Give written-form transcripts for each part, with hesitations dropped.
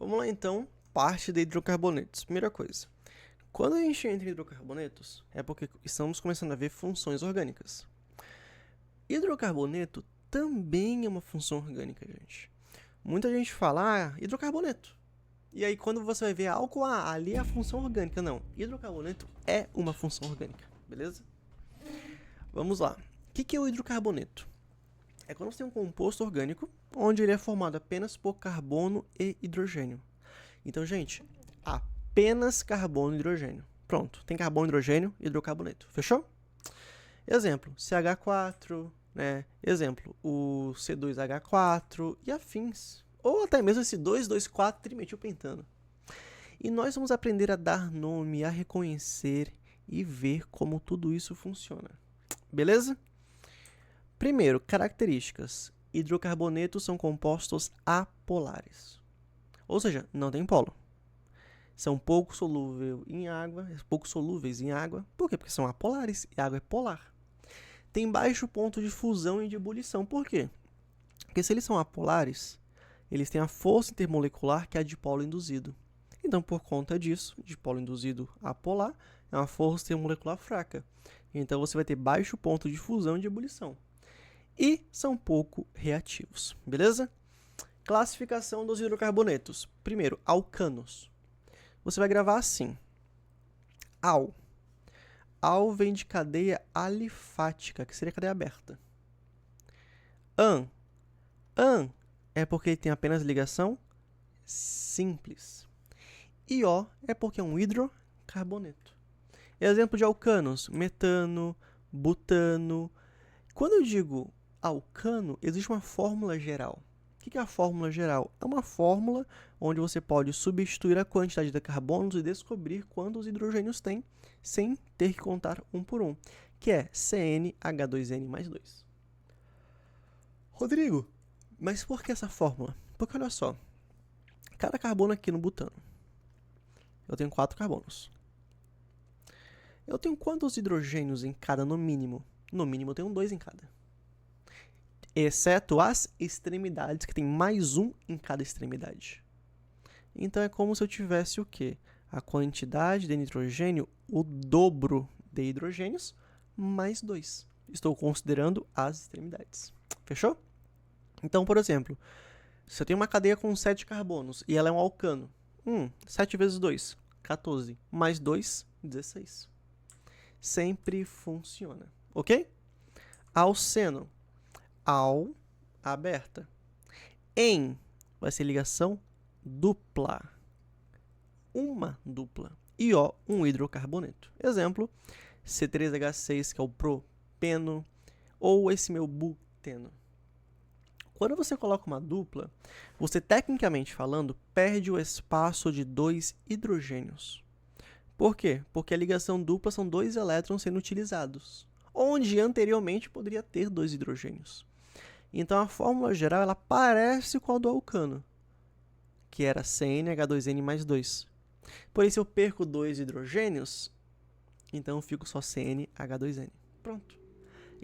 Vamos lá então, parte de hidrocarbonetos. Primeira coisa, quando a gente entra em hidrocarbonetos, é porque estamos começando a ver funções orgânicas. Hidrocarboneto também é uma função orgânica, gente. Muita gente fala, hidrocarboneto. E aí quando você vai ver álcool, ali é a função orgânica. Não, hidrocarboneto é uma função orgânica, beleza? Vamos lá. O que é o hidrocarboneto? É quando você tem um composto orgânico, onde ele é formado apenas por carbono e hidrogênio. Então, gente, apenas carbono e hidrogênio. Pronto, tem carbono, hidrogênio e hidrocarboneto. Fechou? Exemplo, CH4, né? Exemplo, o C2H4 e afins. Ou até mesmo esse 2,2,4 trimetilpentano. E nós vamos aprender a dar nome, a reconhecer e ver como tudo isso funciona. Beleza? Primeiro, características. Hidrocarbonetos são compostos apolares. Ou seja, não tem polo. São pouco solúveis em água. Por quê? Porque são apolares e a água é polar. Tem baixo ponto de fusão e de ebulição. Por quê? Porque se eles são apolares, eles têm a força intermolecular que é a dipolo induzido. Então, por conta disso, dipolo induzido apolar é uma força intermolecular fraca. Então, você vai ter baixo ponto de fusão e de ebulição. E são pouco reativos, beleza? Classificação dos hidrocarbonetos. Primeiro, alcanos. Você vai gravar assim. Al. Al vem de cadeia alifática, que seria cadeia aberta. An. An é porque tem apenas ligação simples. E O é porque é um hidrocarboneto. Exemplo de alcanos, metano, butano. Quando eu digo alcano, existe uma fórmula geral. O que é a fórmula geral? É uma fórmula onde você pode substituir a quantidade de carbonos e descobrir quantos hidrogênios tem, sem ter que contar um por um, que é CnH2n mais 2. Rodrigo, mas por que essa fórmula? Porque olha só, cada carbono aqui no butano, eu tenho 4 carbonos. Eu tenho quantos hidrogênios em cada no mínimo? No mínimo eu tenho 2 em cada. Exceto as extremidades, que tem mais um em cada extremidade. Então é como se eu tivesse o quê? A quantidade de nitrogênio, o dobro de hidrogênios, mais 2. Estou considerando as extremidades. Fechou? Então, por exemplo, se eu tenho uma cadeia com 7 carbonos e ela é um alcano, 7 vezes 2, 14, mais 2, 16. Sempre funciona, ok? Alceno. Al aberta. Em vai ser ligação dupla. Uma dupla. E O, um hidrocarboneto. Exemplo, C3H6, que é o propeno, ou esse meu buteno. Quando você coloca uma dupla, você, tecnicamente falando, perde o espaço de 2 hidrogênios. Por quê? Porque a ligação dupla são 2 elétrons sendo utilizados, onde anteriormente poderia ter 2 hidrogênios. Então, a fórmula geral ela parece com a do alcano, que era CnH2n mais 2. Porém, se eu perco 2 hidrogênios, então eu fico só CnH2n. Pronto.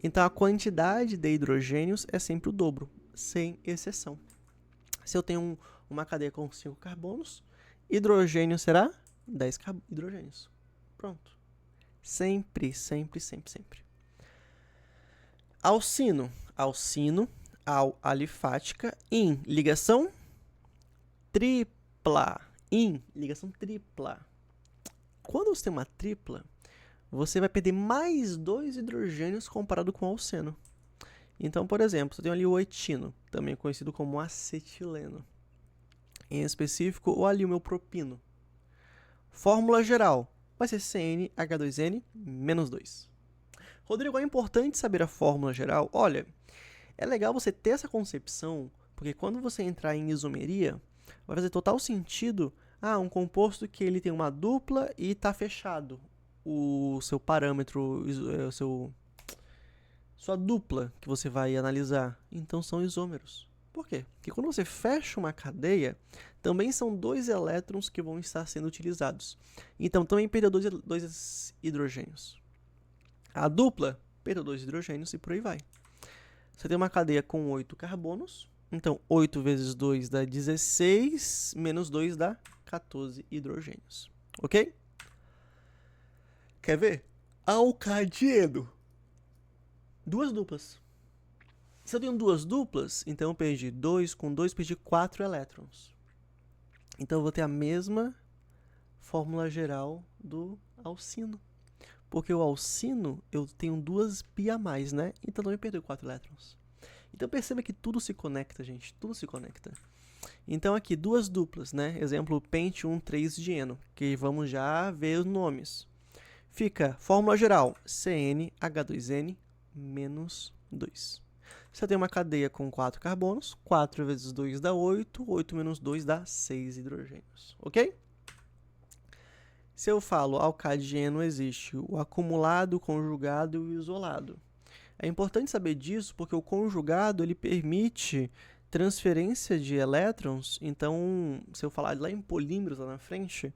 Então, a quantidade de hidrogênios é sempre o dobro, sem exceção. Se eu tenho uma cadeia com 5 carbonos, hidrogênio será 10 hidrogênios. Pronto. Sempre, sempre, sempre, sempre. Alcino. Alcino, al alifática, in, ligação tripla. In, ligação tripla. Quando você tem uma tripla, você vai perder mais 2 hidrogênios comparado com o alceno. Então, por exemplo, você tem ali o etino, também conhecido como acetileno. Em específico, ou ali o meu propino. Fórmula geral vai ser CnH2n menos 2. Rodrigo, é importante saber a fórmula geral? Olha, é legal você ter essa concepção, porque quando você entrar em isomeria, vai fazer total sentido, um composto que ele tem uma dupla e está fechado. O seu parâmetro, sua dupla que você vai analisar, então são isômeros. Por quê? Porque quando você fecha uma cadeia, também são 2 elétrons que vão estar sendo utilizados. Então também perdeu 2 hidrogênios. A dupla perdeu 2 hidrogênios e por aí vai. Você tem uma cadeia com 8 carbonos, Então, 8 vezes 2 dá 16, menos 2 dá 14 hidrogênios. Ok? Quer ver? Alcadieno. Duas duplas. Se eu tenho duas duplas, então eu perdi 2 com 2, perdi 4 elétrons. Então eu vou ter a mesma fórmula geral do alcino. Porque o alcino, eu tenho 2 pi a mais, né? Então não me perdeu 4 elétrons. Então perceba que tudo se conecta, gente. Tudo se conecta. Então aqui, duas duplas, né? Exemplo, pente 1, 3-dieno, que vamos já ver os nomes. Fica, fórmula geral, CnH2n menos 2. Você tem uma cadeia com 4 carbonos, 4 vezes 2 dá 8, 8 menos 2 dá 6 hidrogênios, ok? Se eu falo alcadieno, existe o acumulado, o conjugado e o isolado. É importante saber disso porque o conjugado ele permite transferência de elétrons. Então, se eu falar lá em polímeros lá na frente,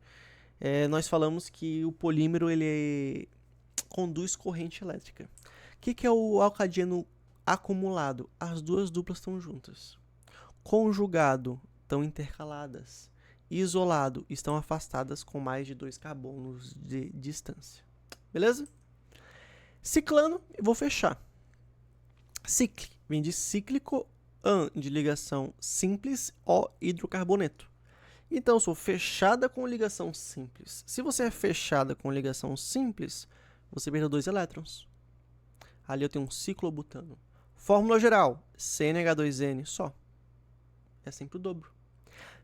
nós falamos que o polímero ele conduz corrente elétrica. O que é o alcadieno acumulado? As duas duplas estão juntas. Conjugado, estão intercaladas. Isolado, estão afastadas com mais de 2 carbonos de distância. Beleza? Ciclano, eu vou fechar. Cicle, vem de cíclico, an, de ligação simples, o, hidrocarboneto. Então, eu sou fechada com ligação simples. Se você é fechada com ligação simples, você perdeu 2 elétrons. Ali eu tenho um ciclobutano. Fórmula geral, CnH2n só. É sempre o dobro.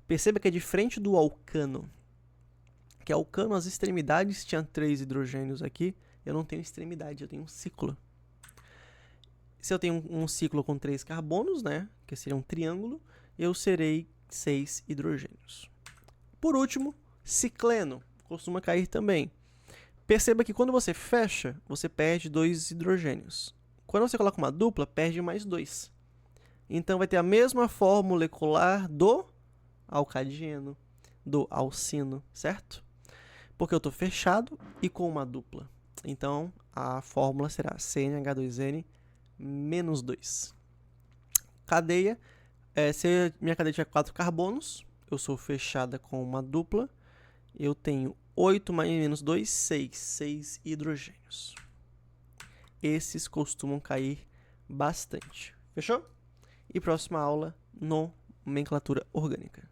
Perceba que é diferente do alcano. Que alcano, as extremidades tinham 3 hidrogênios aqui. Eu não tenho extremidade, eu tenho um ciclo. Se eu tenho um ciclo com 3 carbonos, né, que seria um triângulo, eu serei 6 hidrogênios. Por último, cicleno, costuma cair também. Perceba que quando você fecha, você perde 2 hidrogênios. Quando você coloca uma dupla, perde mais 2. Então vai ter a mesma fórmula molecular do alcadieno, do alcino, certo? Porque eu estou fechado e com uma dupla. Então, a fórmula será CnH2n menos 2. Cadeia, se minha cadeia tiver 4 carbonos, eu sou fechada com uma dupla, eu tenho 8 mais menos 2, 6. 6 hidrogênios. Esses costumam cair bastante. Fechou? E próxima aula, nomenclatura orgânica.